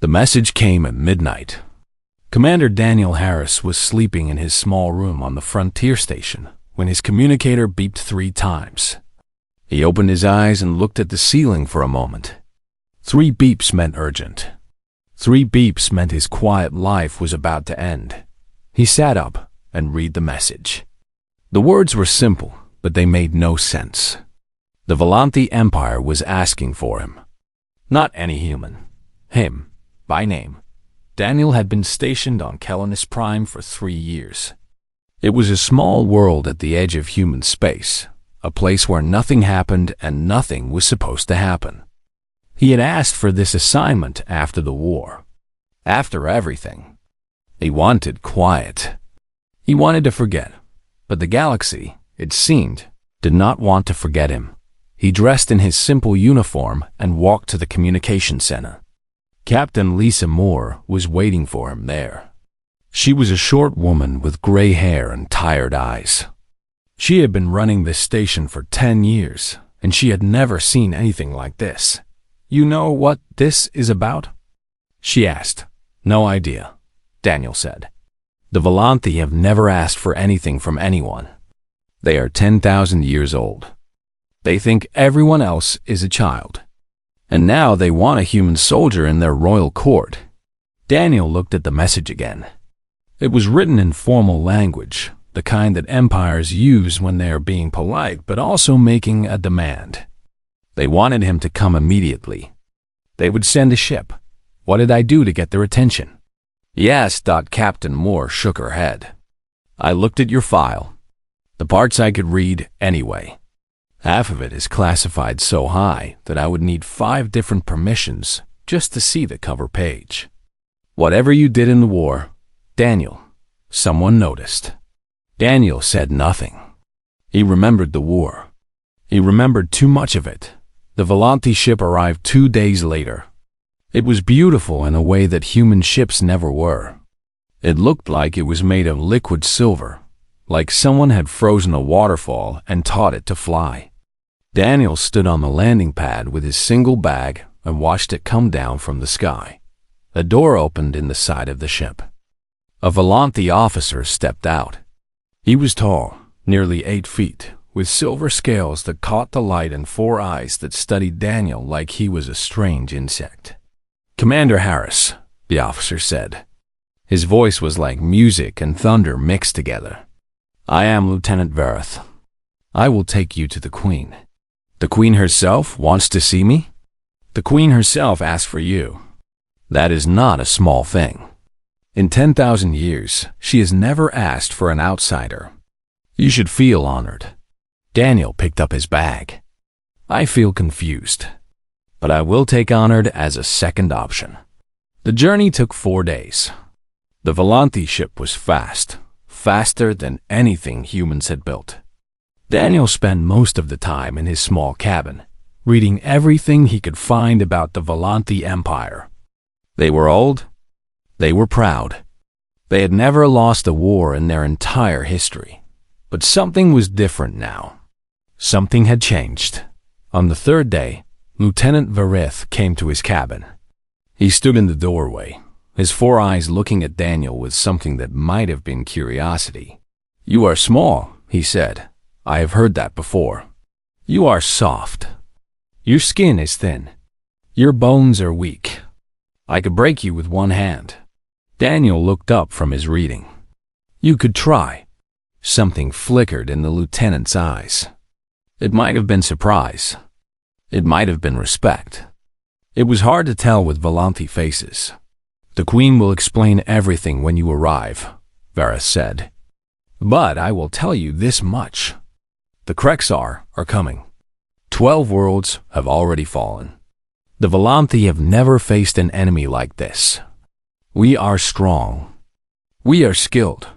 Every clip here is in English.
The message came at midnight. Commander Daniel Harris was sleeping in his small room on the frontier station when his communicator beeped 3 times. He opened his eyes and looked at the ceiling for a moment. 3 beeps meant urgent. 3 beeps meant his quiet life was about to end. He sat up and read the message. The words were simple, but they made no sense. The Volanthi Empire was asking for him. Not any human. Him, by name. Daniel had been stationed on Kellinus Prime for 3 years. It was a small world at the edge of human space, a place where nothing happened and nothing was supposed to happen. He had asked for this assignment after the war. After everything. He wanted quiet. He wanted to forget, but the galaxy, it seemed, did not want to forget him. He dressed in his simple uniform and walked to the communication center. Captain Lisa Moore was waiting for him there. She was a short woman with gray hair and tired eyes. She had been running this station for 10 years, and she had never seen anything like this. "You know what this is about?" she asked. "No idea," Daniel said. "The Volanthi have never asked for anything from anyone. They are 10,000 years old. They think everyone else is a child. And now they want a human soldier in their royal court." Daniel looked at the message again. It was written in formal language, the kind that empires use when they are being polite but also making a demand. They wanted him to come immediately. They would send a ship. What did I do to get their attention? "Yes." Captain Moore shook her head. "I looked at your file. The parts I could read anyway. Half of it is classified so high that I would need 5 different permissions just to see the cover page. Whatever you did in the war, Daniel, someone noticed." Daniel said nothing. He remembered the war. He remembered too much of it. The Volanthi ship arrived 2 days later. It was beautiful in a way that human ships never were. It looked like it was made of liquid silver, like someone had frozen a waterfall and taught it to fly. Daniel stood on the landing pad with his single bag and watched it come down from the sky. A door opened in the side of the ship. A Volanthi officer stepped out. He was tall, nearly 8 feet, with silver scales that caught the light and 4 eyes that studied Daniel like he was a strange insect. "Commander Harris," the officer said. His voice was like music and thunder mixed together. "I am Lieutenant Verith. I will take you to the Queen." "The Queen herself wants to see me?" "The Queen herself asked for you. That is not a small thing. In 10,000 years, she has never asked for an outsider. You should feel honored." Daniel picked up his bag. "I feel confused, but I will take honored as a second option." The journey took 4 days. The Volanthi ship was fast, faster than anything humans had built. Daniel spent most of the time in his small cabin, reading everything he could find about the Volanthi Empire. They were old. They were proud. They had never lost a war in their entire history. But something was different now. Something had changed. On the 3rd day, Lieutenant Verith came to his cabin. He stood in the doorway, his 4 eyes looking at Daniel with something that might have been curiosity. "You are small," he said. "I have heard that before. You are soft. Your skin is thin. Your bones are weak. I could break you with 1 hand." Daniel looked up from his reading. "You could try." Something flickered in the lieutenant's eyes. It might have been surprise. It might have been respect. It was hard to tell with Volanthi faces. "The Queen will explain everything when you arrive," Verith said. "But I will tell you this much. The Krexar are coming. 12 worlds have already fallen. The Volanthi have never faced an enemy like this. We are strong. We are skilled.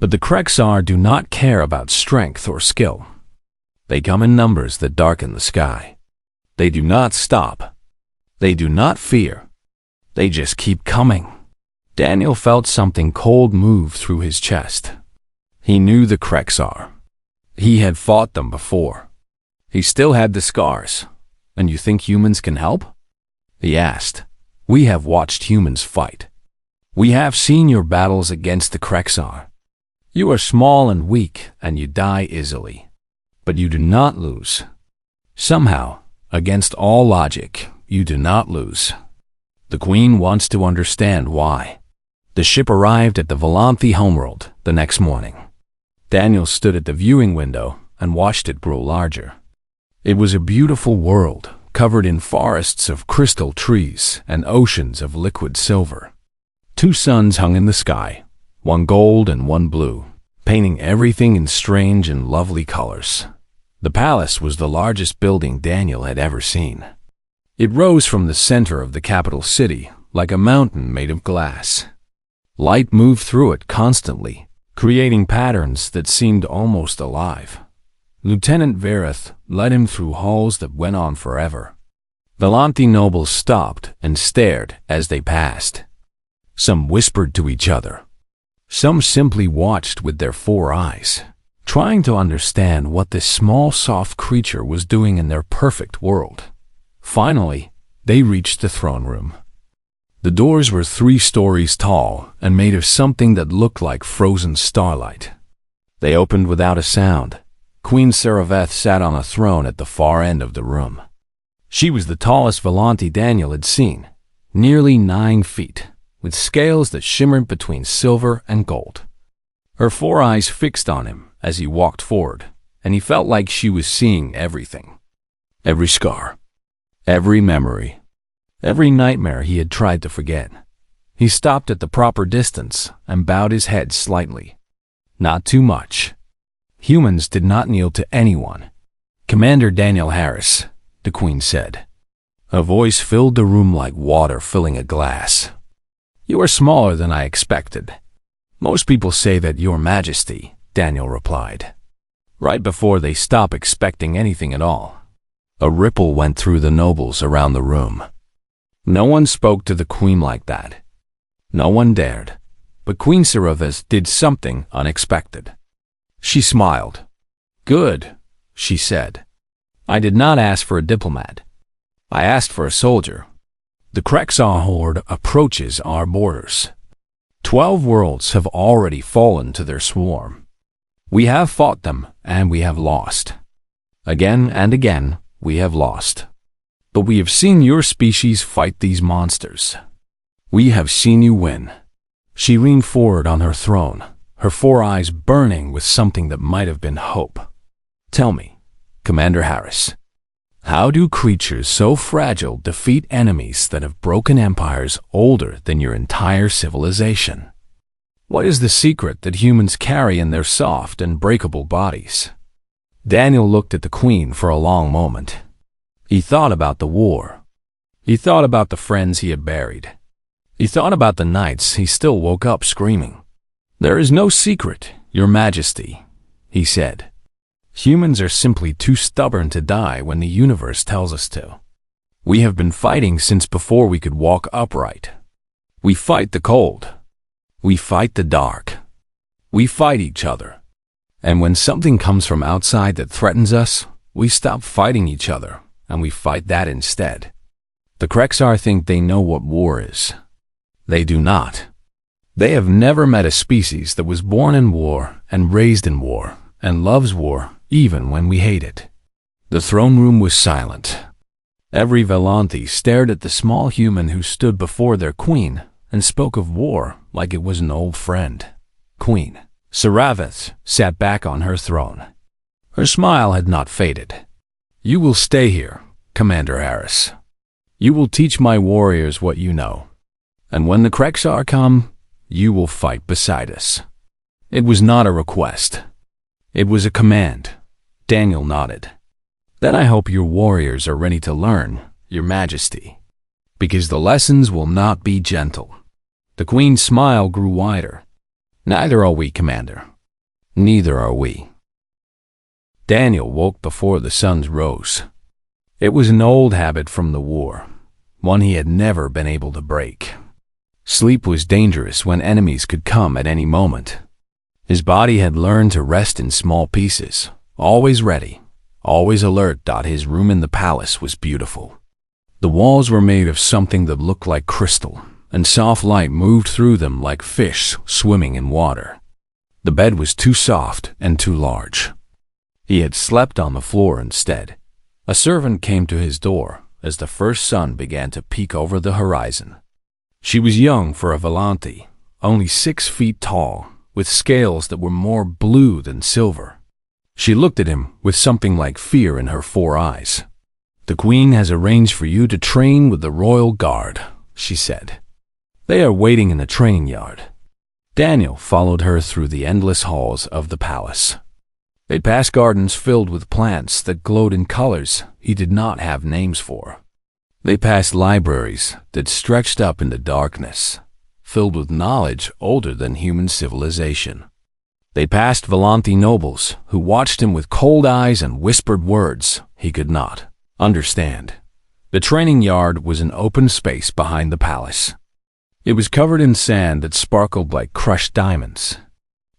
But the Krexar do not care about strength or skill. They come in numbers that darken the sky. They do not stop. They do not fear. They just keep coming." Daniel felt something cold move through his chest. He knew the Krexar. He had fought them before. He still had the scars. "And you think humans can help?" he asked. We have watched humans fight. We have seen your battles against the Krexar. You are small and weak, and you die easily. But you do not lose. Somehow, against all logic, you do not lose. The Queen wants to understand why. The ship arrived at the Volanthi homeworld the next morning. Daniel stood at the viewing window and watched it grow larger. It was a beautiful world, covered in forests of crystal trees and oceans of liquid silver. 2 suns hung in the sky, one gold and one blue, painting everything in strange and lovely colors. The palace was the largest building Daniel had ever seen. It rose from the center of the capital city like a mountain made of glass. Light moved through it constantly, creating patterns that seemed almost alive. Lieutenant Verith led him through halls that went on forever. Volanthi nobles stopped and stared as they passed. Some whispered to each other. Some simply watched with their 4 eyes, trying to understand what this small, soft creature was doing in their perfect world. Finally, they reached the throne room. The doors were 3 stories tall and made of something that looked like frozen starlight. They opened without a sound. Queen Saraveth sat on a throne at the far end of the room. She was the tallest Volanthi Daniel had seen, nearly 9 feet, with scales that shimmered between silver and gold. Her 4 eyes fixed on him as he walked forward, and he felt like she was seeing everything. Every scar, every memory, every nightmare he had tried to forget. He stopped at the proper distance and bowed his head slightly. Not too much. Humans did not kneel to anyone. "Commander Daniel Harris," the Queen said. A voice filled the room like water filling a glass. "You are smaller than I expected." "Most people say that, Your Majesty," Daniel replied, right before they stopped expecting anything at all. A ripple went through the nobles around the room. No one spoke to the Queen like that. No one dared. But Queen Saraveth did something unexpected. She smiled. "Good," she said. "I did not ask for a diplomat. I asked for a soldier. The Krexar horde approaches our borders. 12 worlds have already fallen to their swarm. We have fought them, and we have lost. Again and again, we have lost. But we have seen your species fight these monsters. We have seen you win." She leaned forward on her throne, her 4 eyes burning with something that might have been hope. "Tell me, Commander Harris, how do creatures so fragile defeat enemies that have broken empires older than your entire civilization? What is the secret that humans carry in their soft and breakable bodies?" Daniel looked at the Queen for a long moment. He thought about the war. He thought about the friends he had buried. He thought about the nights he still woke up screaming. "There is no secret, Your Majesty," he said. "Humans are simply too stubborn to die when the universe tells us to. We have been fighting since before we could walk upright. We fight the cold. We fight the dark. We fight each other. And when something comes from outside that threatens us, we stop fighting each other, and we fight that instead. The Krexar think they know what war is. They do not. They have never met a species that was born in war and raised in war and loves war even when we hate it." The throne room was silent. Every Volanthi stared at the small human who stood before their queen and spoke of war like it was an old friend. Queen Saraveth sat back on her throne. Her smile had not faded. "You will stay here, Commander Harris. You will teach my warriors what you know. And when the Krexar come, you will fight beside us." It was not a request. It was a command. Daniel nodded. "Then I hope your warriors are ready to learn, Your Majesty, because the lessons will not be gentle." The Queen's smile grew wider. "Neither are we, Commander. Neither are we." Daniel woke before the sun rose. It was an old habit from the war, one he had never been able to break. Sleep was dangerous when enemies could come at any moment. His body had learned to rest in small pieces, always ready, always alert. His room in the palace was beautiful. The walls were made of something that looked like crystal, and soft light moved through them like fish swimming in water. The bed was too soft and too large. He had slept on the floor instead. A servant came to his door as the first sun began to peek over the horizon. She was young for a Volante, only 6 feet tall, with scales that were more blue than silver. She looked at him with something like fear in her 4 eyes. "The Queen has arranged for you to train with the Royal Guard," she said. "They are waiting in the training yard." Daniel followed her through the endless halls of the palace. They passed gardens filled with plants that glowed in colors he did not have names for. They passed libraries that stretched up in the darkness, filled with knowledge older than human civilization. They passed Volante nobles who watched him with cold eyes and whispered words he could not understand. The training yard was an open space behind the palace. It was covered in sand that sparkled like crushed diamonds.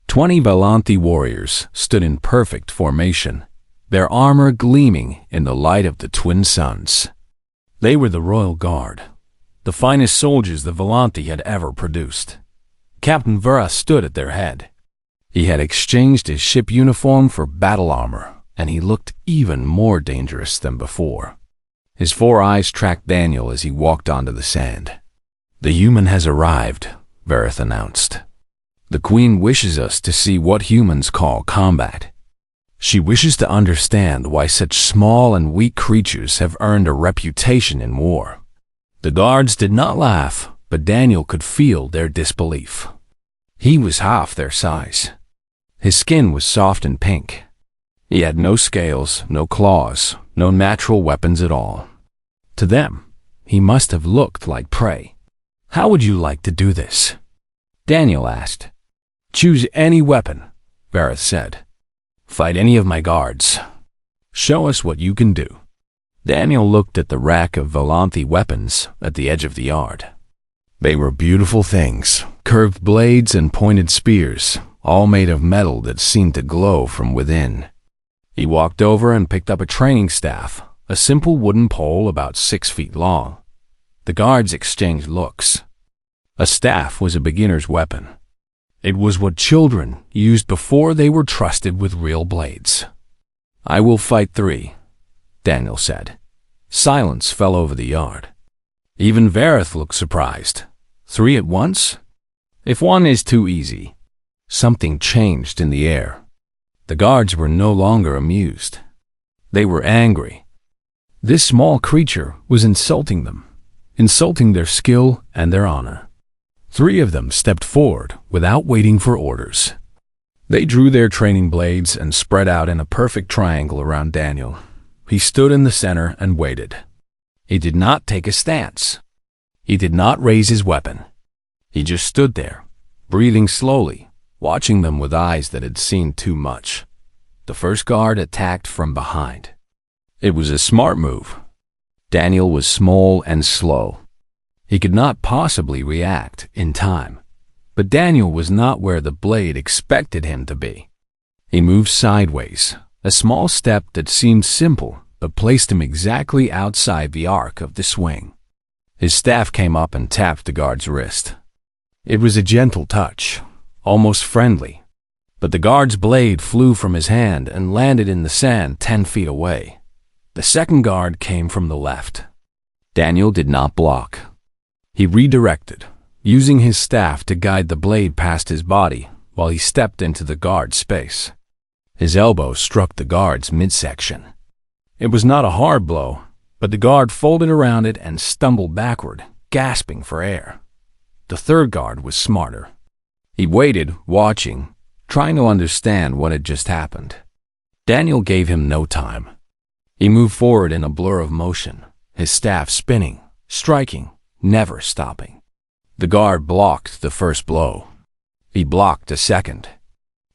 20 Volante warriors stood in perfect formation, their armor gleaming in the light of the twin suns. They were the Royal Guard, the finest soldiers the Volante had ever produced. Captain Vera stood at their head. He had exchanged his ship uniform for battle armor, and he looked even more dangerous than before. His 4 eyes tracked Daniel as he walked onto the sand. "The human has arrived," Vareth announced. "The Queen wishes us to see what humans call combat. She wishes to understand why such small and weak creatures have earned a reputation in war." The guards did not laugh, but Daniel could feel their disbelief. He was half their size. His skin was soft and pink. He had no scales, no claws, no natural weapons at all. To them, he must have looked like prey. "How would you like to do this?" Daniel asked. "Choose any weapon," Vareth said. "Fight any of my guards. Show us what you can do." Daniel looked at the rack of Volante weapons at the edge of the yard. They were beautiful things, curved blades and pointed spears, all made of metal that seemed to glow from within. He walked over and picked up a training staff, a simple wooden pole about 6 feet long. The guards exchanged looks. A staff was a beginner's weapon. It was what children used before they were trusted with real blades. "I will fight 3, Daniel said. Silence fell over the yard. Even Vareth looked surprised. 3 at once? If one is too easy. Something changed in the air. The guards were no longer amused. They were angry. This small creature was insulting them, insulting their skill and their honor. 3 of them stepped forward without waiting for orders. They drew their training blades and spread out in a perfect triangle around Daniel. He stood in the center and waited. He did not take a stance. He did not raise his weapon. He just stood there, breathing slowly, watching them with eyes that had seen too much. The first guard attacked from behind. It was a smart move. Daniel was small and slow. He could not possibly react in time. But Daniel was not where the blade expected him to be. He moved sideways, a small step that seemed simple but placed him exactly outside the arc of the swing. His staff came up and tapped the guard's wrist. It was a gentle touch, almost friendly, but the guard's blade flew from his hand and landed in the sand 10 feet away. The second guard came from the left. Daniel did not block. He redirected, using his staff to guide the blade past his body while he stepped into the guard's space. His elbow struck the guard's midsection. It was not a hard blow, but the guard folded around it and stumbled backward, gasping for air. The third guard was smarter. He waited, watching, trying to understand what had just happened. Daniel gave him no time. He moved forward in a blur of motion, his staff spinning, striking, never stopping. The guard blocked the first blow. He blocked a second.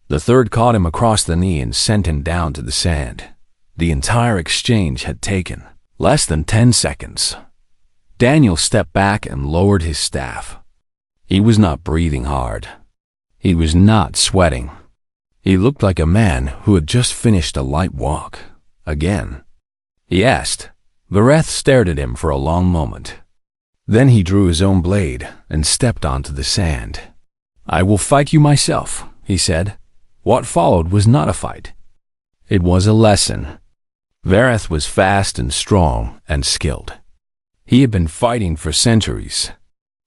The third caught him across the knee and sent him down to the sand. The entire exchange had taken less than 10 seconds. Daniel stepped back and lowered his staff. He was not breathing hard. He was not sweating. He looked like a man who had just finished a light walk. Again. He asked, Vareth stared at him for a long moment. Then he drew his own blade and stepped onto the sand. "I will fight you myself," he said. What followed was not a fight. It was a lesson. Vareth was fast and strong and skilled. He had been fighting for centuries.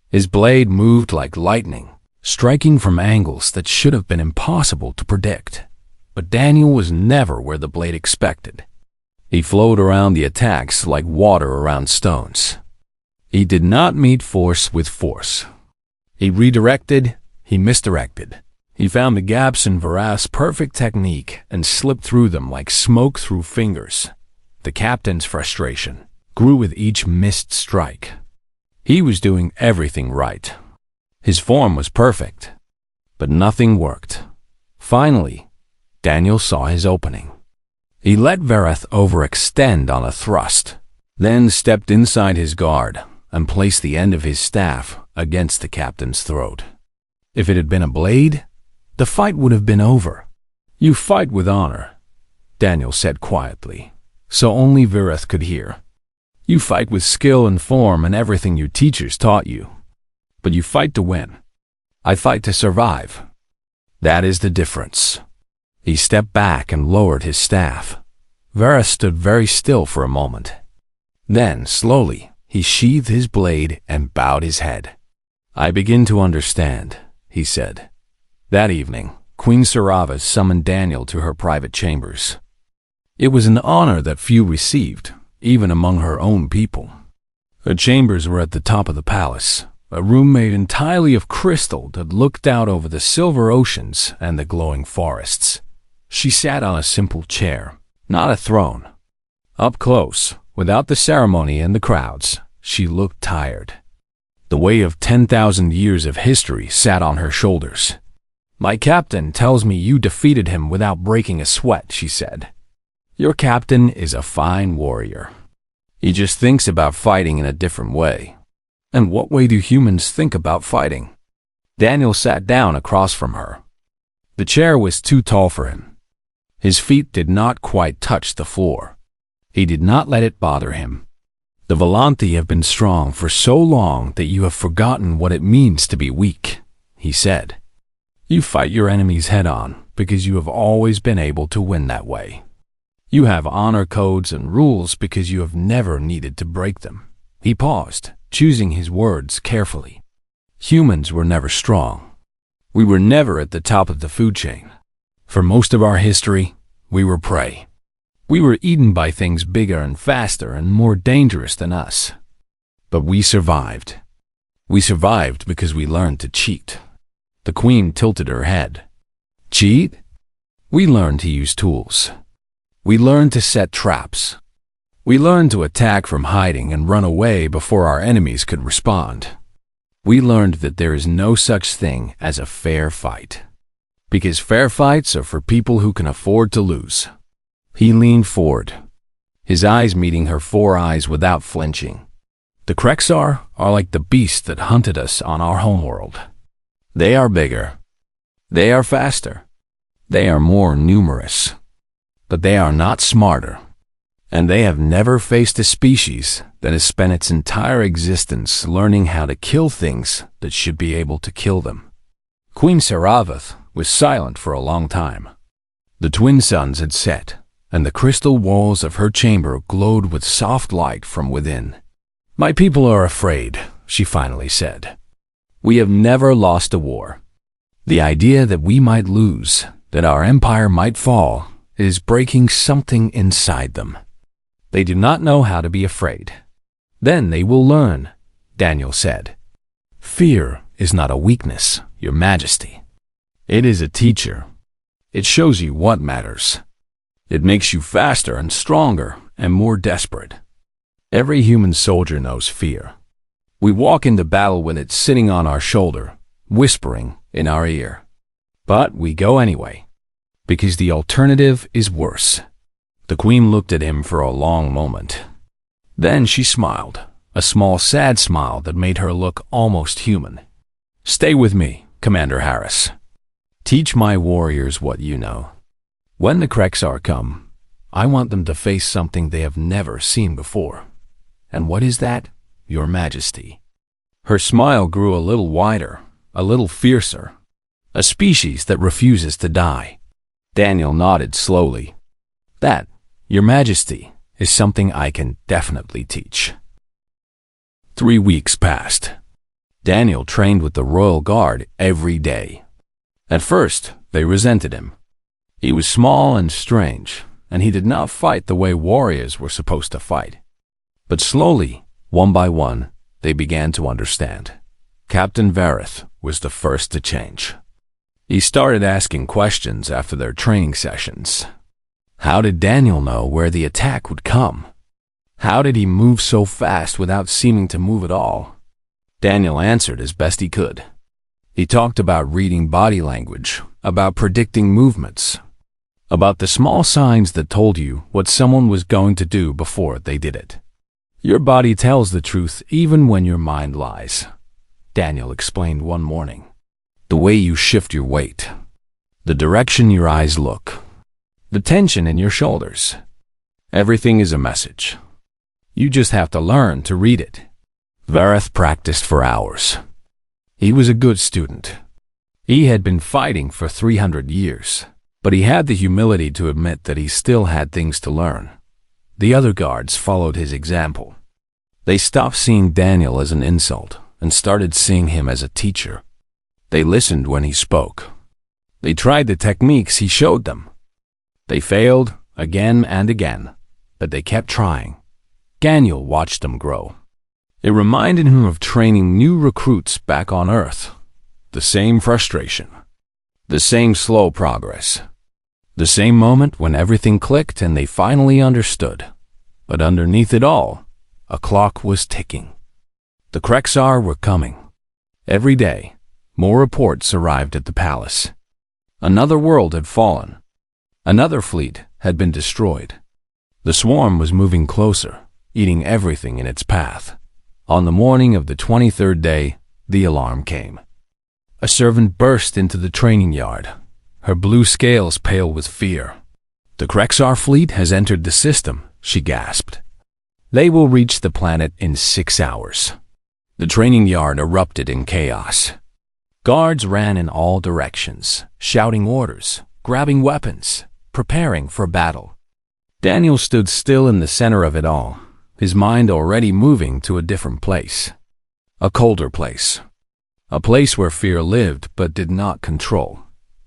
His blade moved like lightning, striking from angles that should have been impossible to predict. But Daniel was never where the blade expected. He flowed around the attacks like water around stones. He did not meet force with force. He redirected, he misdirected. He found the gaps in Vareth's perfect technique and slipped through them like smoke through fingers. The captain's frustration grew with each missed strike. He was doing everything right. His form was perfect, but nothing worked. Finally, Daniel saw his opening. He let Vareth overextend on a thrust, then stepped inside his guard and placed the end of his staff against the captain's throat. If it had been a blade, the fight would have been over. "You fight with honor," Daniel said quietly, so only Vareth could hear. "You fight with skill and form and everything your teachers taught you. But you fight to win. I fight to survive. That is the difference." He stepped back and lowered his staff. Vareth stood very still for a moment. Then, slowly, he sheathed his blade and bowed his head. "I begin to understand," he said. That evening, Queen Sarava summoned Daniel to her private chambers. It was an honor that few received, even among her own people. Her chambers were at the top of the palace, a room made entirely of crystal that looked out over the silver oceans and the glowing forests. She sat on a simple chair, not a throne. Up close, without the ceremony and the crowds, she looked tired. The weight of 10,000 years of history sat on her shoulders. "My captain tells me you defeated him without breaking a sweat," she said. "Your captain is a fine warrior. He just thinks about fighting in a different way." "And what way do humans think about fighting?" Daniel sat down across from her. The chair was too tall for him. His feet did not quite touch the floor. He did not let it bother him. "The Volanthi have been strong for so long that you have forgotten what it means to be weak," he said. "You fight your enemies head-on because you have always been able to win that way. You have honor codes and rules because you have never needed to break them." He paused, choosing his words carefully. "Humans were never strong. We were never at the top of the food chain. For most of our history, we were prey. We were eaten by things bigger and faster and more dangerous than us. But we survived. We survived because we learned to cheat." The queen tilted her head. "Cheat? We learned to use tools. We learned to set traps. We learned to attack from hiding and run away before our enemies could respond. We learned that there is no such thing as a fair fight. Because fair fights are for people who can afford to lose." He leaned forward, his eyes meeting her 4 eyes without flinching. "The Krexar are like the beasts that hunted us on our homeworld. They are bigger. They are faster. They are more numerous. But they are not smarter. And they have never faced a species that has spent its entire existence learning how to kill things that should be able to kill them." Queen Saravath was silent for a long time. The twin suns had set, and the crystal walls of her chamber glowed with soft light from within. "My people are afraid," she finally said. "We have never lost a war. The idea that we might lose, that our empire might fall, is breaking something inside them. They do not know how to be afraid. Then they will learn," Daniel said. "Fear is not a weakness, Your Majesty. It is a teacher. It shows you what matters. It makes you faster and stronger and more desperate. Every human soldier knows fear. We walk into battle with it sitting on our shoulder, whispering in our ear. But we go anyway, because the alternative is worse." The queen looked at him for a long moment. Then she smiled, a small sad smile that made her look almost human. "Stay with me, Commander Harris. Teach my warriors what you know. When the Krexar come, I want them to face something they have never seen before. "And what is that, Your Majesty?" Her smile grew a little wider, a little fiercer. "A species that refuses to die." Daniel nodded slowly. "That, Your Majesty, is something I can definitely teach." 3 weeks passed. Daniel trained with the Royal Guard every day. At first, they resented him. He was small and strange, and he did not fight the way warriors were supposed to fight. But slowly, one by one, they began to understand. Captain Vareth was the first to change. He started asking questions after their training sessions. How did Daniel know where the attack would come? How did he move so fast without seeming to move at all? Daniel answered as best he could. He talked about reading body language, about predicting movements, about the small signs that told you what someone was going to do before they did it. "Your body tells the truth even when your mind lies," Daniel explained one morning. "The way you shift your weight, the direction your eyes look, the tension in your shoulders. Everything is a message. You just have to learn to read it." Vareth practiced for hours. He was a good student. He had been fighting for 300 years, but he had the humility to admit that he still had things to learn. The other guards followed his example. They stopped seeing Daniel as an insult and started seeing him as a teacher. They listened when he spoke. They tried the techniques he showed them. They failed again and again, but they kept trying. Daniel watched them grow. It reminded him of training new recruits back on Earth. The same frustration, the same slow progress, the same moment when everything clicked and they finally understood. But underneath it all, a clock was ticking. The Krexar were coming. Every day, more reports arrived at the palace. Another world had fallen. Another fleet had been destroyed. The swarm was moving closer, eating everything in its path. On the morning of the 23rd day, the alarm came. A servant burst into the training yard, her blue scales pale with fear. "The Krexar fleet has entered the system," she gasped. "They will reach the planet in 6 hours." The training yard erupted in chaos. Guards ran in all directions, shouting orders, grabbing weapons, preparing for battle. Daniel stood still in the center of it all, his mind already moving to a different place. A colder place. A place where fear lived but did not control.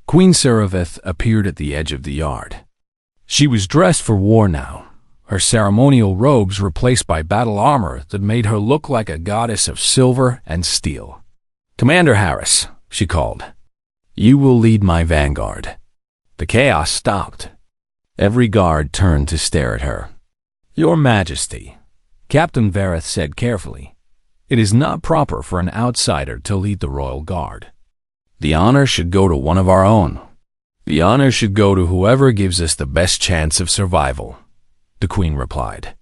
Queen Serevith appeared at the edge of the yard. She was dressed for war now, her ceremonial robes replaced by battle armor that made her look like a goddess of silver and steel. "Commander Harris," she called, "you will lead my vanguard." The chaos stopped. Every guard turned to stare at her. "Your Majesty," Captain Vareth said carefully, "it is not proper for an outsider to lead the Royal Guard. The honor should go to one of our own. The honor should go to whoever gives us the best chance of survival," the Queen replied.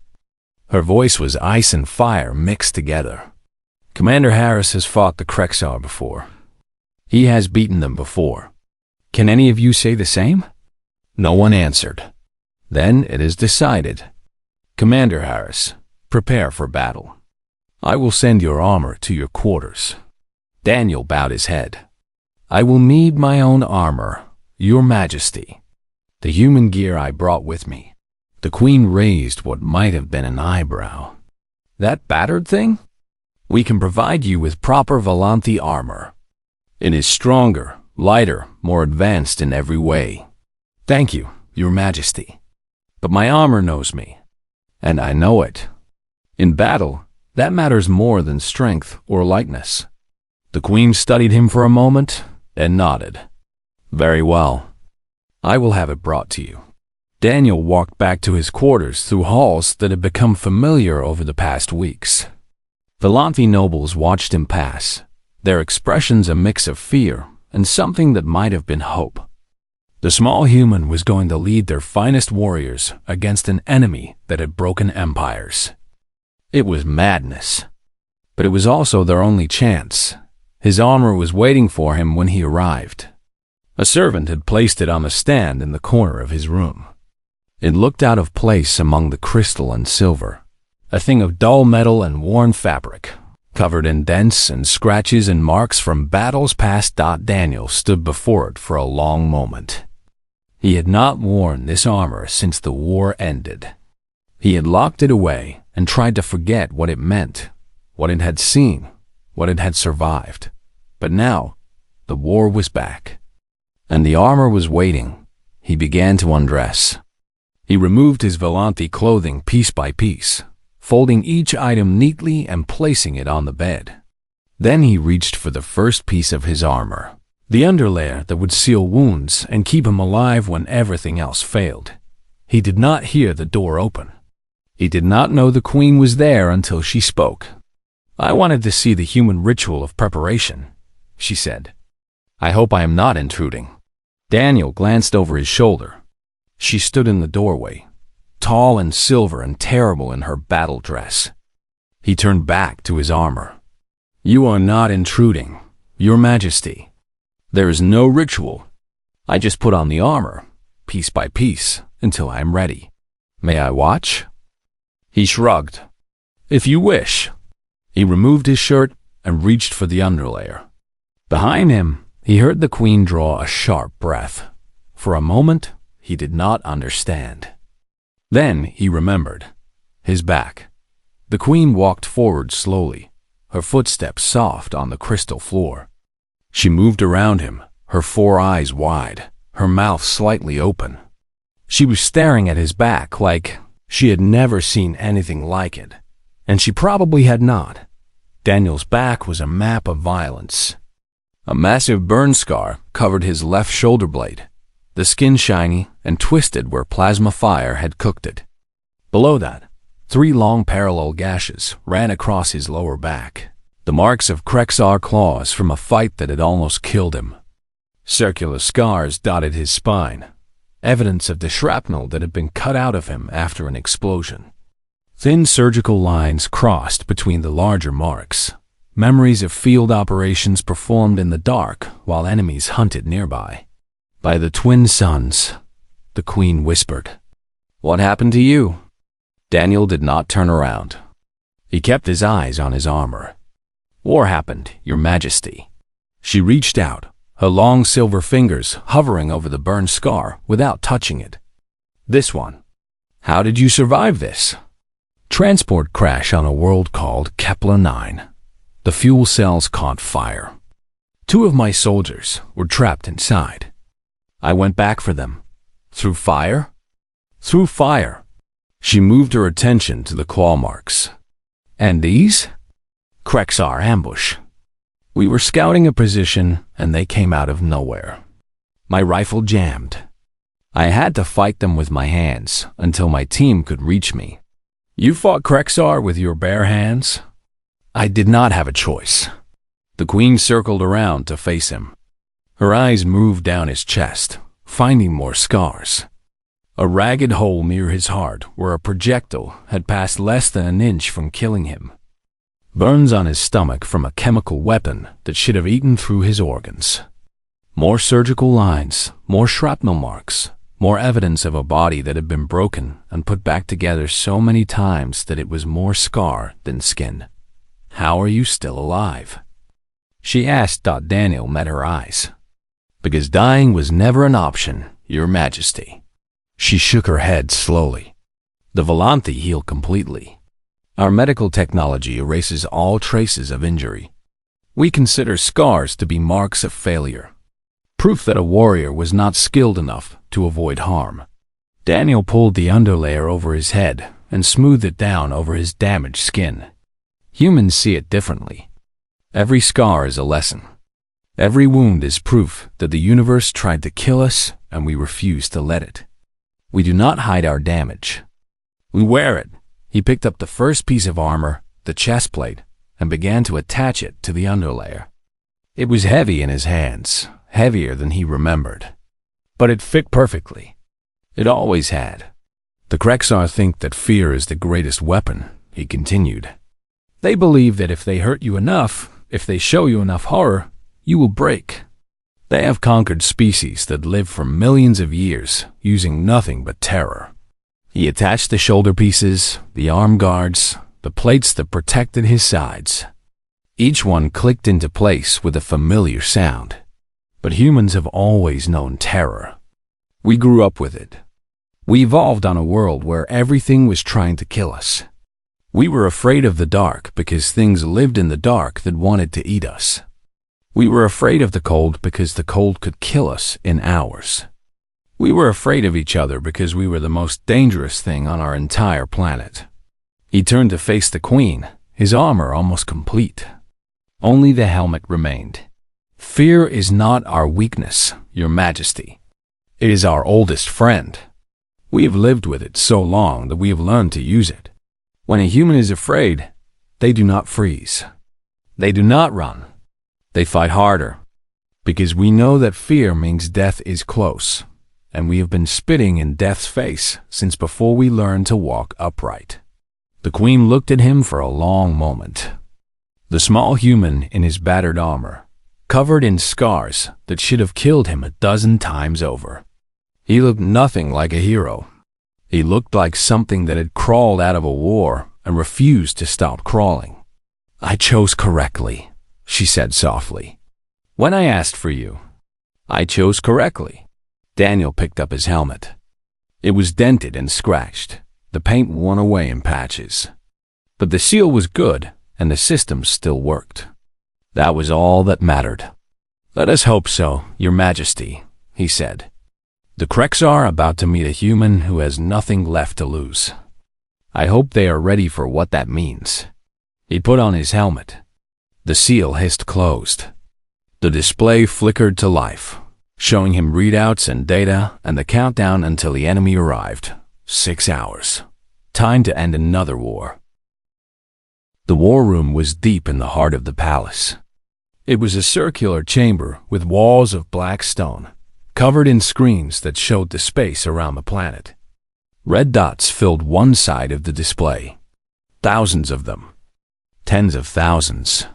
Her voice was ice and fire mixed together. "Commander Harris has fought the Krexar before. He has beaten them before. Can any of you say the same?" No one answered. "Then it is decided. Commander Harris, prepare for battle. I will send your armor to your quarters." Daniel bowed his head. "I will need my own armor, Your Majesty. The human gear I brought with me." The Queen raised what might have been an eyebrow. "That battered thing? We can provide you with proper Volanthi armor. It is stronger, lighter, more advanced in every way." "Thank you, Your Majesty. But my armor knows me, and I know it. In battle, that matters more than strength or lightness." The Queen studied him for a moment and nodded. "Very well. I will have it brought to you." Daniel walked back to his quarters through halls that had become familiar over the past weeks. Volanthi nobles watched him pass, their expressions a mix of fear and something that might have been hope. The small human was going to lead their finest warriors against an enemy that had broken empires. It was madness, but it was also their only chance. His armor was waiting for him when he arrived. A servant had placed it on the stand in the corner of his room. It looked out of place among the crystal and silver, a thing of dull metal and worn fabric, covered in dents and scratches and marks from battles past. Daniel stood before it for a long moment. He had not worn this armor since the war ended. He had locked it away and tried to forget what it meant, what it had seen, what it had survived. But now, the war was back, and the armor was waiting. He began to undress. He removed his Volante clothing piece by piece, folding each item neatly and placing it on the bed. Then he reached for the first piece of his armor, the underlayer that would seal wounds and keep him alive when everything else failed. He did not hear the door open. He did not know the Queen was there until she spoke. "I wanted to see the human ritual of preparation," she said. "I hope I am not intruding." Daniel glanced over his shoulder. She stood in the doorway, tall and silver and terrible in her battle dress. He turned back to his armor. "You are not intruding, Your Majesty. There is no ritual. I just put on the armor, piece by piece, until I am ready. May I watch?" He shrugged. "If you wish." He removed his shirt and reached for the underlayer. Behind him, he heard the Queen draw a sharp breath. For a moment, he did not understand. Then he remembered. His back. The Queen walked forward slowly, her footsteps soft on the crystal floor. She moved around him, her 4 eyes wide, her mouth slightly open. She was staring at his back like she had never seen anything like it, and she probably had not. Daniel's back was a map of violence. A massive burn scar covered his left shoulder blade, the skin shiny and twisted where plasma fire had cooked it. Below that, 3 long parallel gashes ran across his lower back, the marks of Krexar claws from a fight that had almost killed him. Circular scars dotted his spine, evidence of the shrapnel that had been cut out of him after an explosion. Thin surgical lines crossed between the larger marks, memories of field operations performed in the dark while enemies hunted nearby. "By the twin suns," the Queen whispered. "What happened to you?" Daniel did not turn around. He kept his eyes on his armor. "War happened, Your Majesty." She reached out, her long silver fingers hovering over the burned scar without touching it. "This one. How did you survive this?" "Transport crash on a world called Kepler 9. The fuel cells caught fire. 2 of my soldiers were trapped inside. I went back for them. Through fire?" "Through fire." She moved her attention to the claw marks. "And these?" "Krexar ambush. We were scouting a position, and they came out of nowhere. My rifle jammed. I had to fight them with my hands until my team could reach me." "You fought Krexar with your bare hands?" "I did not have a choice." The Queen circled around to face him. Her eyes moved down his chest, finding more scars. A ragged hole near his heart where a projectile had passed less than an inch from killing him. Burns on his stomach from a chemical weapon that should have eaten through his organs. More surgical lines, more shrapnel marks, more evidence of a body that had been broken and put back together so many times that it was more scar than skin. "How are you still alive?" she asked. Daniel met her eyes. "Because dying was never an option, Your Majesty." She shook her head slowly. "The Volante healed completely. Our medical technology erases all traces of injury. We consider scars to be marks of failure, proof that a warrior was not skilled enough to avoid harm." Daniel pulled the underlayer over his head and smoothed it down over his damaged skin. "Humans see it differently. Every scar is a lesson. Every wound is proof that the universe tried to kill us and we refuse to let it. We do not hide our damage. We wear it." He picked up the first piece of armor, the chest plate, and began to attach it to the underlayer. It was heavy in his hands, heavier than he remembered. But it fit perfectly. It always had. "The Krexar think that fear is the greatest weapon," he continued. "They believe that if they hurt you enough, if they show you enough horror, you will break. They have conquered species that live for millions of years, using nothing but terror." He attached the shoulder pieces, the arm guards, the plates that protected his sides. Each one clicked into place with a familiar sound. But humans have always known terror. We grew up with it. We evolved on a world where everything was trying to kill us. We were afraid of the dark because things lived in the dark that wanted to eat us. We were afraid of the cold because the cold could kill us in hours. We were afraid of each other because we were the most dangerous thing on our entire planet. He turned to face the Queen, his armor almost complete. Only the helmet remained. Fear is not our weakness, Your Majesty. It is our oldest friend. We have lived with it so long that we have learned to use it. When a human is afraid, they do not freeze. They do not run. They fight harder. Because we know that fear means death is close, and we have been spitting in death's face since before we learned to walk upright. The Queen looked at him for a long moment. The small human in his battered armor, covered in scars that should have killed him a dozen times over. He looked nothing like a hero. He looked like something that had crawled out of a war and refused to stop crawling. I chose correctly, she said softly. When I asked for you, I chose correctly. Daniel picked up his helmet. It was dented and scratched, the paint worn away in patches. But the seal was good, and the system still worked. That was all that mattered. Let us hope so, Your Majesty, he said. The Kreks are about to meet a human who has nothing left to lose. I hope they are ready for what that means. He put on his helmet. The seal hissed closed. The display flickered to life, showing him readouts and data and the countdown until the enemy arrived. 6 hours. Time to end another war. The war room was deep in the heart of the palace. It was a circular chamber with walls of black stone, covered in screens that showed the space around the planet. Red dots filled one side of the display. Thousands of them. Tens of thousands.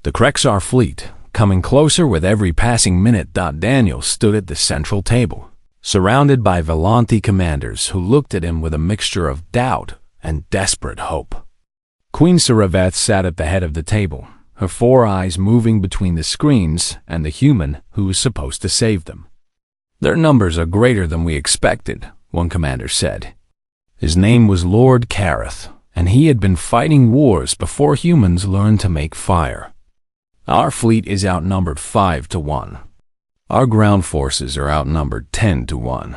The Krexar fleet, coming closer with every passing minute. Daniel stood at the central table, surrounded by Volanti commanders who looked at him with a mixture of doubt and desperate hope. Queen Saraveth sat at the head of the table, her 4 eyes moving between the screens and the human who was supposed to save them. Their numbers are greater than we expected, one commander said. His name was Lord Kareth, and he had been fighting wars before humans learned to make fire. Our fleet is outnumbered 5 to 1. Our ground forces are outnumbered 10 to 1.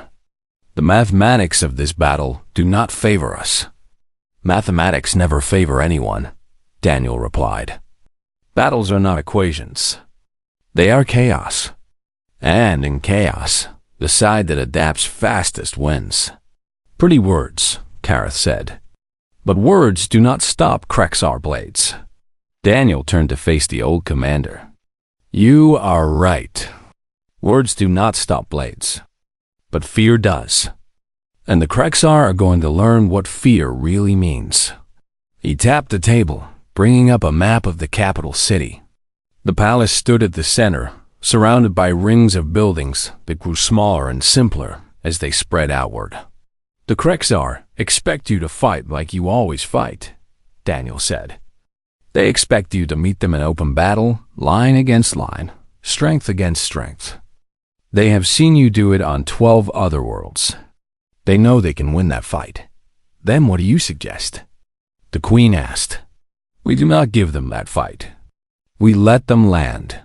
The mathematics of this battle do not favor us. Mathematics never favor anyone, Daniel replied. Battles are not equations. They are chaos. And in chaos, the side that adapts fastest wins. Pretty words, Kareth said. But words do not stop Krexar blades. Daniel turned to face the old commander. You are right. Words do not stop blades. But fear does. And the Krexar are going to learn what fear really means. He tapped the table, bringing up a map of the capital city. The palace stood at the center, surrounded by rings of buildings that grew smaller and simpler as they spread outward. The Krexar expect you to fight like you always fight, Daniel said. They expect you to meet them in open battle, line against line, strength against strength. They have seen you do it on 12 other worlds. They know they can win that fight. Then what do you suggest? The Queen asked. We do not give them that fight. We let them land.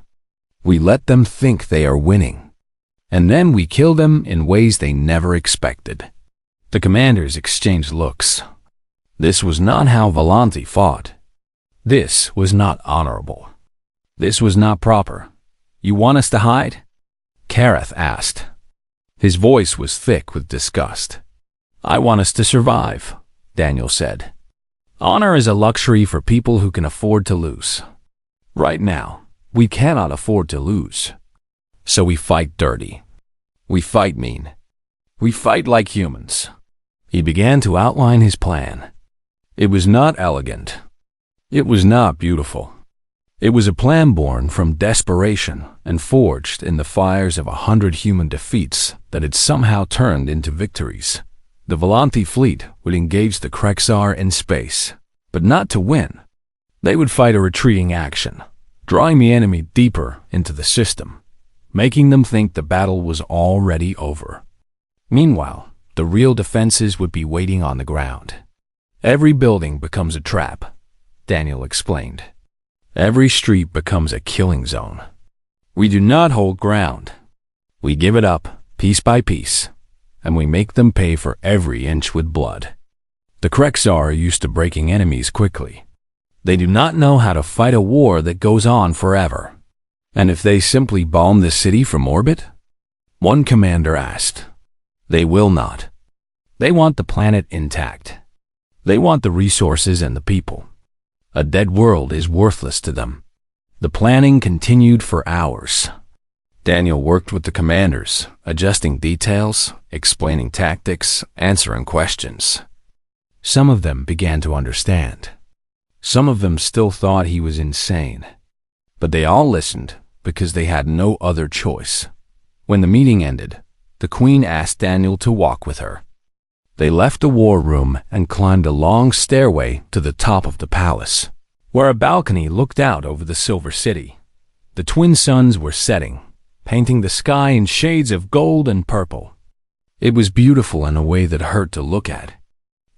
We let them think they are winning. And then we kill them in ways they never expected. The commanders exchanged looks. This was not how Volanti fought. This was not honorable. This was not proper. You want us to hide? Kareth asked. His voice was thick with disgust. I want us to survive, Daniel said. Honor is a luxury for people who can afford to lose. Right now, we cannot afford to lose. So we fight dirty. We fight mean. We fight like humans. He began to outline his plan. It was not elegant. It was not beautiful. It was a plan born from desperation and forged in the fires of 100 human defeats that had somehow turned into victories. The Volanti fleet would engage the Krexar in space. but not to win. They would fight a retreating action, drawing the enemy deeper into the system, making them think the battle was already over. Meanwhile, the real defenses would be waiting on the ground. Every building becomes a trap, Daniel explained. Every street becomes a killing zone. We do not hold ground. We give it up, piece by piece, and we make them pay for every inch with blood. The Krexar are used to breaking enemies quickly. They do not know how to fight a war that goes on forever. And if they simply bomb the city from orbit? One commander asked. They will not. They want the planet intact. They want the resources and the people. A dead world is worthless to them. The planning continued for hours. Daniel worked with the commanders, adjusting details, explaining tactics, answering questions. Some of them began to understand. Some of them still thought he was insane. But they all listened because they had no other choice. When the meeting ended, the Queen asked Daniel to walk with her. They left the war room and climbed a long stairway to the top of the palace, where a balcony looked out over the Silver City. The twin suns were setting, painting the sky in shades of gold and purple. It was beautiful in a way that hurt to look at.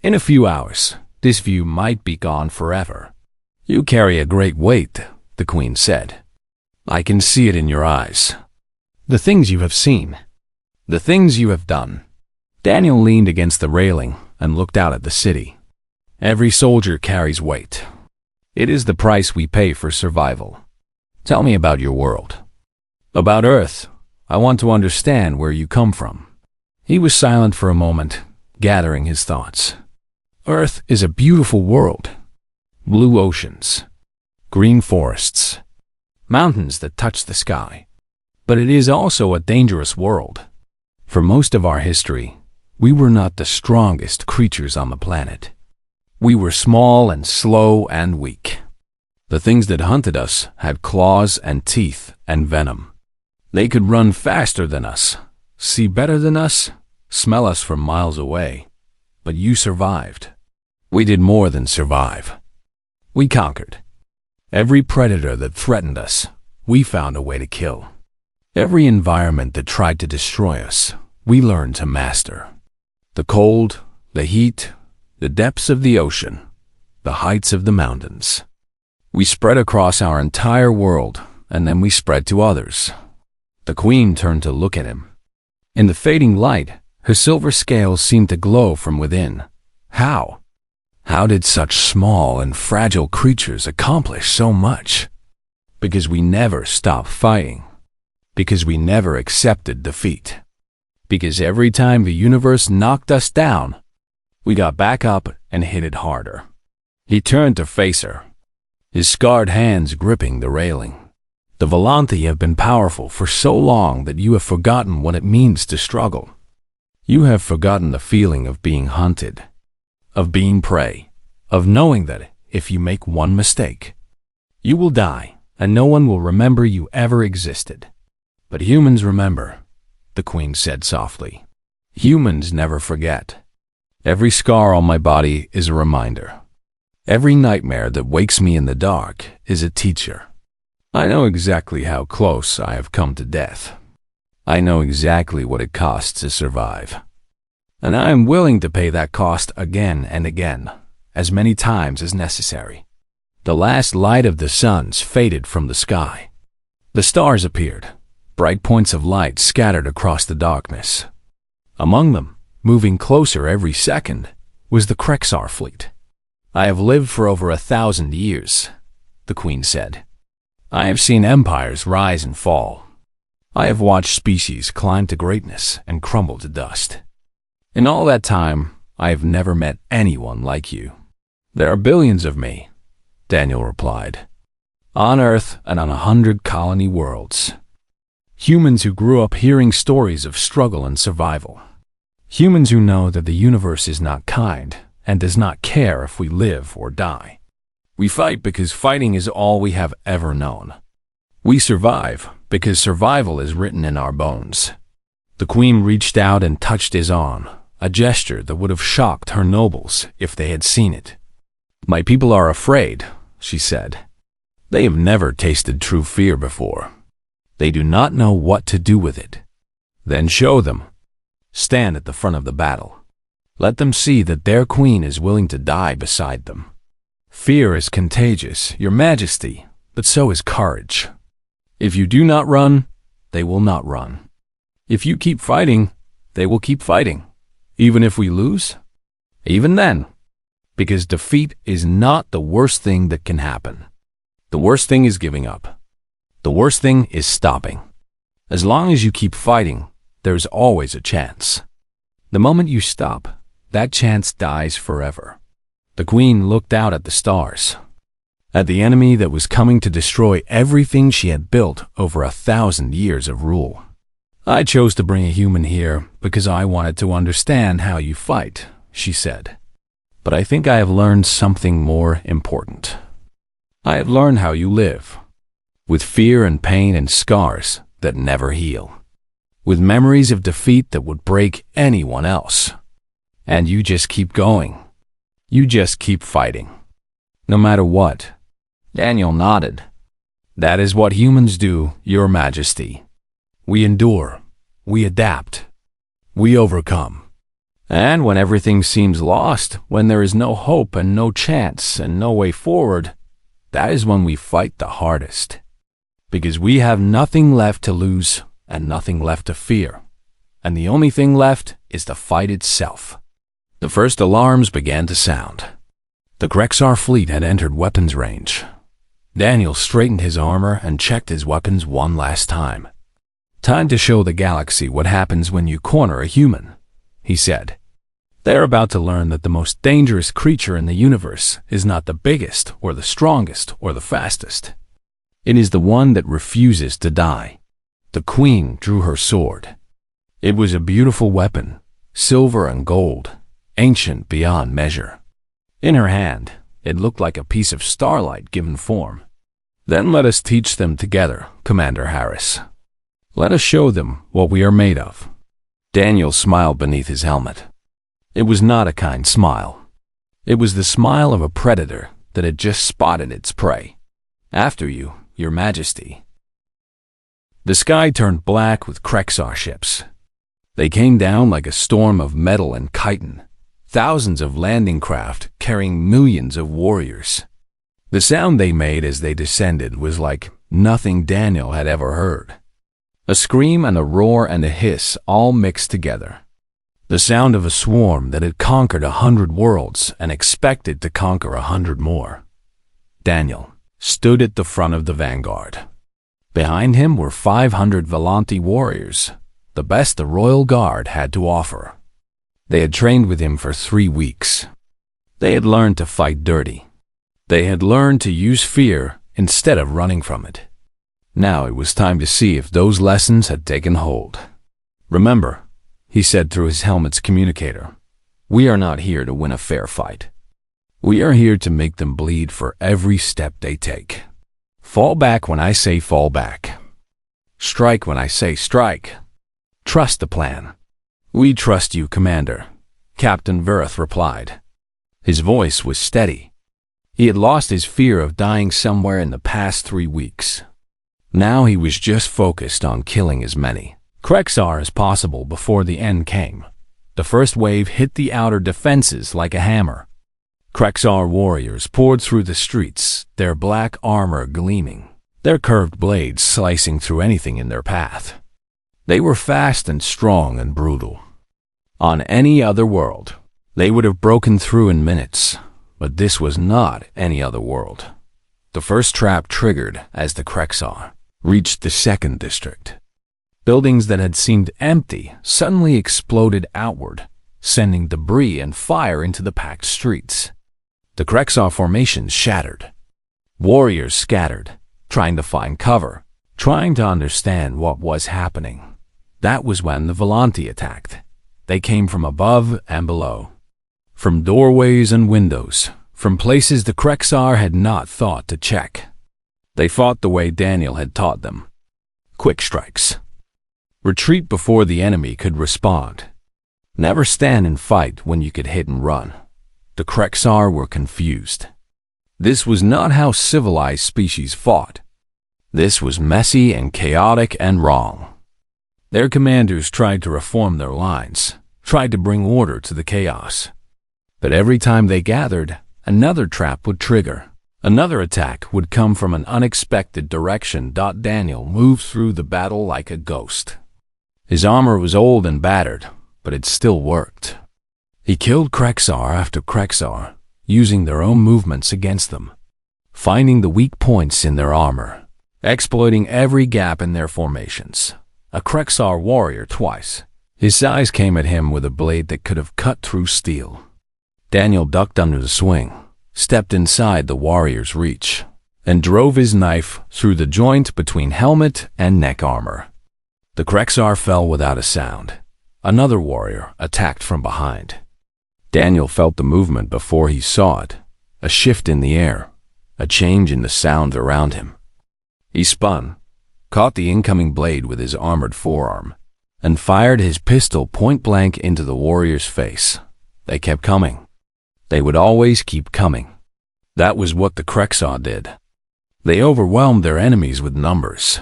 In a few hours, this view might be gone forever. You carry a great weight, the Queen said. I can see it in your eyes. The things you have seen. The things you have done. Daniel leaned against the railing and looked out at the city. Every soldier carries weight. It is the price we pay for survival. Tell me about your world. About Earth. I want to understand where you come from. He was silent for a moment, gathering his thoughts. Earth is a beautiful world. Blue oceans, green forests, mountains that touch the sky. But it is also a dangerous world. For most of our history, we were not the strongest creatures on the planet. We were small and slow and weak. The things that hunted us had claws and teeth and venom. They could run faster than us, see better than us, smell us from miles away. But you survived. We did more than survive. We conquered. Every predator that threatened us, we found a way to kill. Every environment that tried to destroy us, we learned to master. The cold, the heat, the depths of the ocean, the heights of the mountains. We spread across our entire world, and then we spread to others. The Queen turned to look at him. In the fading light, her silver scales seemed to glow from within. How? How did such small and fragile creatures accomplish so much? Because we never stopped fighting. Because we never accepted defeat. Because every time the universe knocked us down, we got back up and hit it harder. He turned to face her, his scarred hands gripping the railing. The Volanthi have been powerful for so long that you have forgotten what it means to struggle. You have forgotten the feeling of being hunted, of being prey, of knowing that if you make one mistake, you will die and no one will remember you ever existed. But humans remember, the Queen said softly. Humans never forget. Every scar on my body is a reminder. Every nightmare that wakes me in the dark is a teacher. I know exactly how close I have come to death. I know exactly what it costs to survive. And I am willing to pay that cost again and again, as many times as necessary. The last light of the suns faded from the sky. The stars appeared, bright points of light scattered across the darkness. Among them, moving closer every second, was the Krexar fleet. I have lived for over 1,000 years, the Queen said. I have seen empires rise and fall. I have watched species climb to greatness and crumble to dust. In all that time, I have never met anyone like you. There are billions of me, Daniel replied, on Earth and on 100 colony worlds. Humans who grew up hearing stories of struggle and survival. Humans who know that the universe is not kind and does not care if we live or die. We fight because fighting is all we have ever known. We survive because survival is written in our bones. The Queen reached out and touched his arm, a gesture that would have shocked her nobles if they had seen it. My people are afraid, she said. They have never tasted true fear before. They do not know what to do with it. Then show them. Stand at the front of the battle. Let them see that their queen is willing to die beside them. Fear is contagious, your majesty, but so is courage. If you do not run, they will not run. If you keep fighting, they will keep fighting. Even if we lose? Even then. Because defeat is not the worst thing that can happen. The worst thing is giving up. The worst thing is stopping. As long as you keep fighting, there's always a chance. The moment you stop, that chance dies forever. The queen looked out at the stars, at the enemy that was coming to destroy everything she had built over 1,000 years of rule. I chose to bring a human here because I wanted to understand how you fight, she said. But I think I have learned something more important. I have learned how you live, with fear and pain and scars that never heal, with memories of defeat that would break anyone else. And you just keep going. You just keep fighting. No matter what. Daniel nodded. That is what humans do, Your Majesty. We endure. We adapt. We overcome. And when everything seems lost, when there is no hope and no chance and no way forward, that is when we fight the hardest. Because we have nothing left to lose and nothing left to fear. And the only thing left is the fight itself. The first alarms began to sound. The Krexar fleet had entered weapons range. Daniel straightened his armor and checked his weapons one last time. Time to show the galaxy what happens when you corner a human, he said. They're about to learn that the most dangerous creature in the universe is not the biggest or the strongest or the fastest. It is the one that refuses to die. The queen drew her sword. It was a beautiful weapon, silver and gold, ancient beyond measure. In her hand, it looked like a piece of starlight given form. Then let us teach them together, Commander Harris. Let us show them what we are made of. Daniel smiled beneath his helmet. It was not a kind smile. It was the smile of a predator that had just spotted its prey. After you, Your Majesty. The sky turned black with Krexar ships. They came down like a storm of metal and chitin, thousands of landing craft carrying millions of warriors. The sound they made as they descended was like nothing Daniel had ever heard. A scream and a roar and a hiss all mixed together. The sound of a swarm that had conquered 100 worlds and expected to conquer 100 more. Daniel stood at the front of the vanguard. Behind him were 500 Volanti warriors, the best the Royal Guard had to offer. They had trained with him for 3 weeks. They had learned to fight dirty. They had learned to use fear instead of running from it. Now it was time to see if those lessons had taken hold. Remember, he said through his helmet's communicator, we are not here to win a fair fight. We are here to make them bleed for every step they take. Fall back when I say fall back. Strike when I say strike. Trust the plan. We trust you, Commander, Captain Verith replied. His voice was steady. He had lost his fear of dying somewhere in the past 3 weeks. Now he was just focused on killing as many Krexar as possible before the end came. The first wave hit the outer defenses like a hammer. Krexar warriors poured through the streets, their black armor gleaming, their curved blades slicing through anything in their path. They were fast and strong and brutal. On any other world, they would have broken through in minutes, but this was not any other world. The first trap triggered as the Krexar reached the second district. Buildings that had seemed empty suddenly exploded outward, sending debris and fire into the packed streets. The Krexar formations shattered. Warriors scattered, trying to find cover, trying to understand what was happening. That was when the Volanti attacked. They came from above and below, from doorways and windows, from places the Krexar had not thought to check. They fought the way Daniel had taught them. Quick strikes. Retreat before the enemy could respond. Never stand and fight when you could hit and run. The Krexar were confused. This was not how civilized species fought. This was messy and chaotic and wrong. Their commanders tried to reform their lines, tried to bring order to the chaos. But every time they gathered, another trap would trigger. Another attack would come from an unexpected direction. Daniel moved through the battle like a ghost. His armor was old and battered, but it still worked. He killed Krexar after Krexar, using their own movements against them, finding the weak points in their armor, exploiting every gap in their formations. A Krexar warrior twice. His size came at him with a blade that could have cut through steel. Daniel ducked under the swing, stepped inside the warrior's reach, and drove his knife through the joint between helmet and neck armor. The Krexar fell without a sound. Another warrior attacked from behind. Daniel felt the movement before he saw it, a shift in the air, a change in the sound around him. He spun, caught the incoming blade with his armored forearm, and fired his pistol point-blank into the warrior's face. They kept coming. They would always keep coming. That was what the Krexar did. They overwhelmed their enemies with numbers,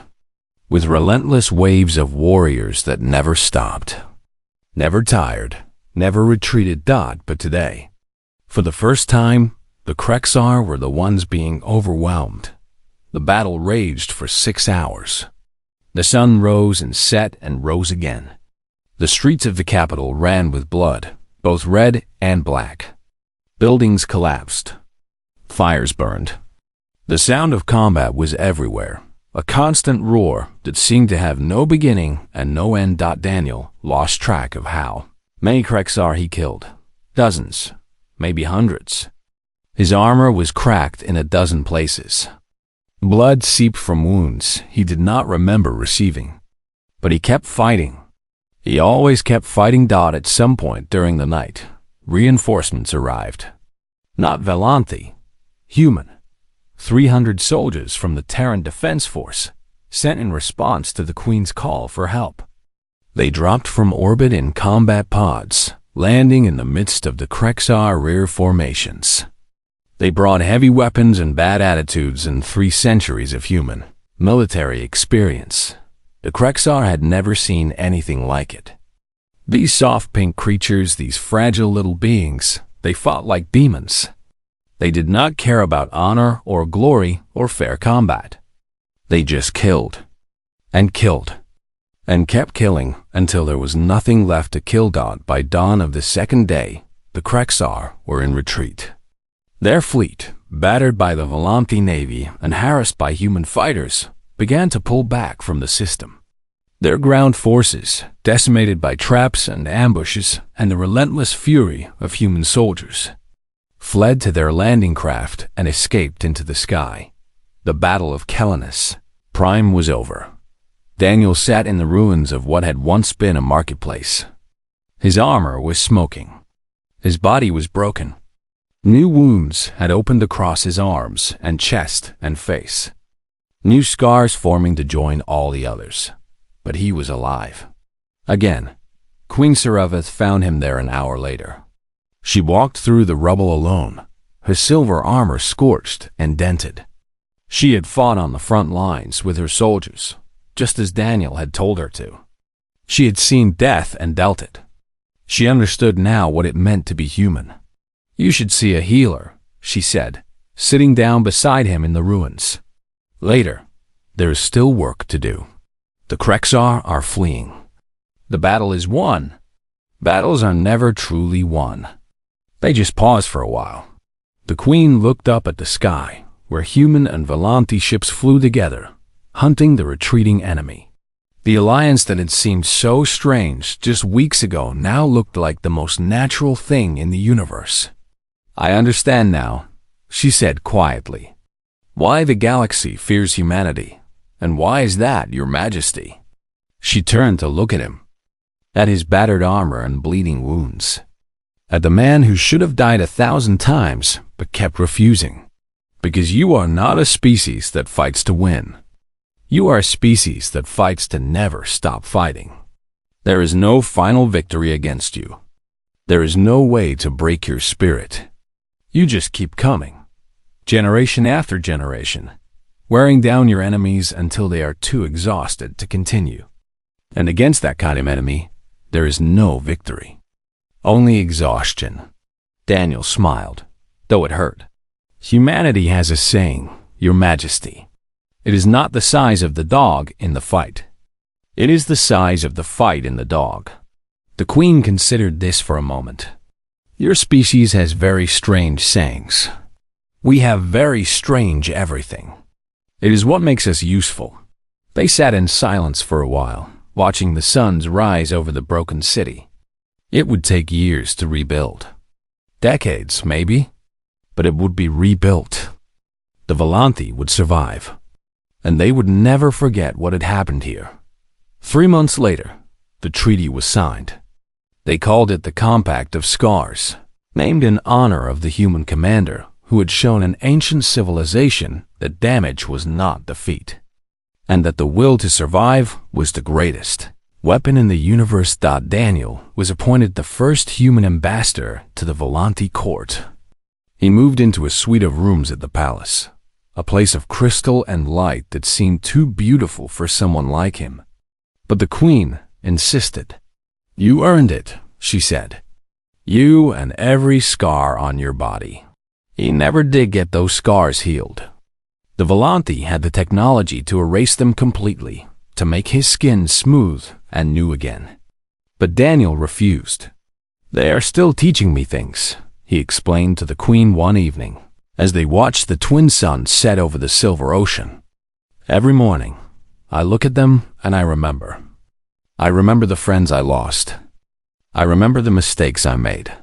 with relentless waves of warriors that never stopped, never tired, never retreated. But today, for the first time, the Krexar were the ones being overwhelmed. The battle raged for 6 hours. The sun rose and set and rose again. The streets of the capital ran with blood, both red and black. Buildings collapsed. Fires burned. The sound of combat was everywhere, a constant roar that seemed to have no beginning and no end. Daniel lost track of how many Krexar he killed. Dozens, maybe hundreds. His armor was cracked in a dozen places. Blood seeped from wounds he did not remember receiving. But he kept fighting. He always kept fighting. At some point during the night, reinforcements arrived. Not Velanthi, human. 300 soldiers from the Terran Defense Force, sent in response to the Queen's call for help. They dropped from orbit in combat pods, landing in the midst of the Krexar rear formations. They brought heavy weapons and bad attitudes and 3 centuries of human military experience. The Krexar had never seen anything like it. These soft pink creatures, these fragile little beings, they fought like demons. They did not care about honor or glory or fair combat. They just killed and killed and kept killing until there was nothing left to kill. By dawn of the second day, the Krexar were in retreat. Their fleet, battered by the Velanthi Navy and harassed by human fighters, began to pull back from the system. Their ground forces, decimated by traps and ambushes and the relentless fury of human soldiers, fled to their landing craft and escaped into the sky. The Battle of Kelenus Prime was over. Daniel sat in the ruins of what had once been a marketplace. His armor was smoking. His body was broken. New wounds had opened across his arms and chest and face. New scars forming to join all the others. But he was alive. Again, Queen Serevith found him there an hour later. She walked through the rubble alone, her silver armor scorched and dented. She had fought on the front lines with her soldiers, just as Daniel had told her to. She had seen death and dealt it. She understood now what it meant to be human. "You should see a healer," she said, sitting down beside him in the ruins. "Later, there is still work to do. The Krexar are fleeing. The battle is won. Battles are never truly won. They just pause for a while." The Queen looked up at the sky, where human and Velanthi ships flew together, hunting the retreating enemy. The alliance that had seemed so strange just weeks ago now looked like the most natural thing in the universe. "I understand now," she said quietly, "why the galaxy fears humanity. And why is that, Your Majesty?" She turned to look at him, at his battered armor and bleeding wounds, at the man who should have died 1,000 times but kept refusing. "Because you are not a species that fights to win. You are a species that fights to never stop fighting. There is no final victory against you. There is no way to break your spirit. You just keep coming, generation after generation, wearing down your enemies until they are too exhausted to continue. And against that kind of enemy, there is no victory, only exhaustion. Daniel smiled, though it hurt. Humanity has a saying, Your Majesty. It is not the size of the dog in the fight. It is the size of the fight in the dog. The Queen considered this for a moment. Your species has very strange sayings. We have very strange everything. It is what makes us useful. They sat in silence for a while, watching the suns rise over the broken city. It would take years to rebuild. Decades, maybe, but it would be rebuilt. The Volanthi would survive, and they would never forget what had happened here. 3 months later, the treaty was signed. They called it the Compact of Scars, named in honor of the human commander who had shown an ancient civilization that damage was not defeat, and that the will to survive was the greatest weapon in the universe. Daniel was appointed the first human ambassador to the Volanthi court. He moved into a suite of rooms at the palace, a place of crystal and light that seemed too beautiful for someone like him. But the Queen insisted. You earned it, she said. You and every scar on your body. He never did get those scars healed. The Volanthi had the technology to erase them completely, to make his skin smooth and new again. But Daniel refused. They are still teaching me things, he explained to the Queen one evening, as they watched the twin suns set over the silver ocean. Every morning, I look at them and I remember. I remember the friends I lost. I remember the mistakes I made.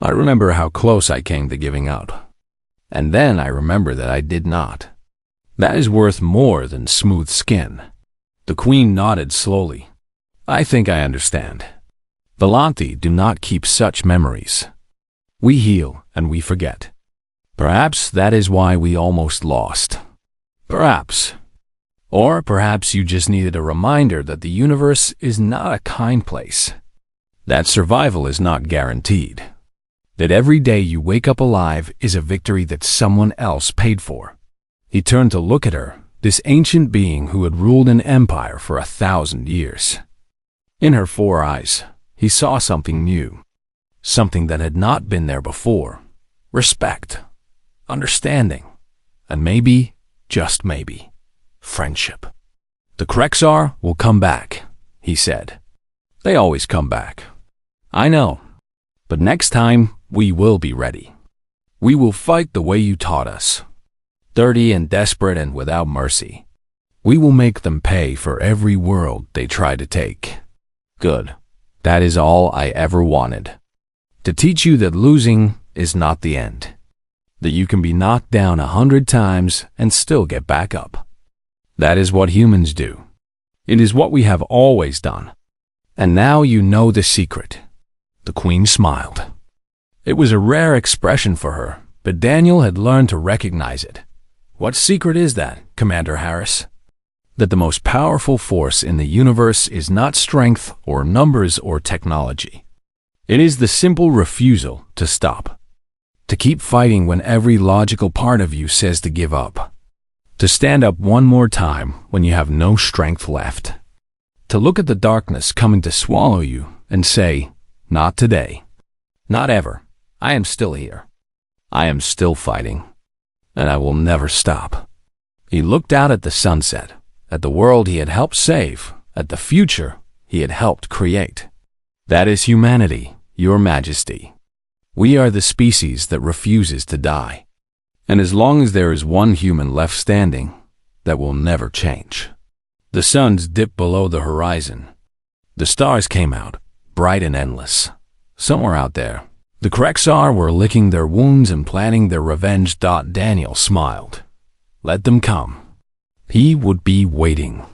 I remember how close I came to giving up. And then I remember that I did not. That is worth more than smooth skin. The Queen nodded slowly. I think I understand. Volanthi do not keep such memories. We heal and we forget. Perhaps that is why we almost lost. Perhaps. Or perhaps you just needed a reminder that the universe is not a kind place. That survival is not guaranteed. That every day you wake up alive is a victory that someone else paid for. He turned to look at her, this ancient being who had ruled an empire for 1,000 years. In her 4 eyes, he saw something new. Something that had not been there before. Respect. Understanding. And maybe, just maybe, friendship. The Krexar will come back, he said. They always come back. I know. But next time, we will be ready. We will fight the way you taught us. Dirty and desperate and without mercy. We will make them pay for every world they try to take. Good. That is all I ever wanted. To teach you that losing is not the end. That you can be knocked down 100 times and still get back up. That is what humans do. It is what we have always done. And now you know the secret. The Queen smiled. It was a rare expression for her, but Daniel had learned to recognize it. What secret is that, Commander Harris? That the most powerful force in the universe is not strength or numbers or technology. It is the simple refusal to stop. To keep fighting when every logical part of you says to give up. To stand up one more time when you have no strength left. To look at the darkness coming to swallow you and say, not today. Not ever. I am still here. I am still fighting. And I will never stop. He looked out at the sunset, at the world he had helped save, at the future he had helped create. That is humanity, Your Majesty. We are the species that refuses to die. And as long as there is one human left standing, that will never change. The suns dipped below the horizon. The stars came out, bright and endless. Somewhere out there, the Krexar were licking their wounds and planning their revenge. Daniel smiled. Let them come. He would be waiting.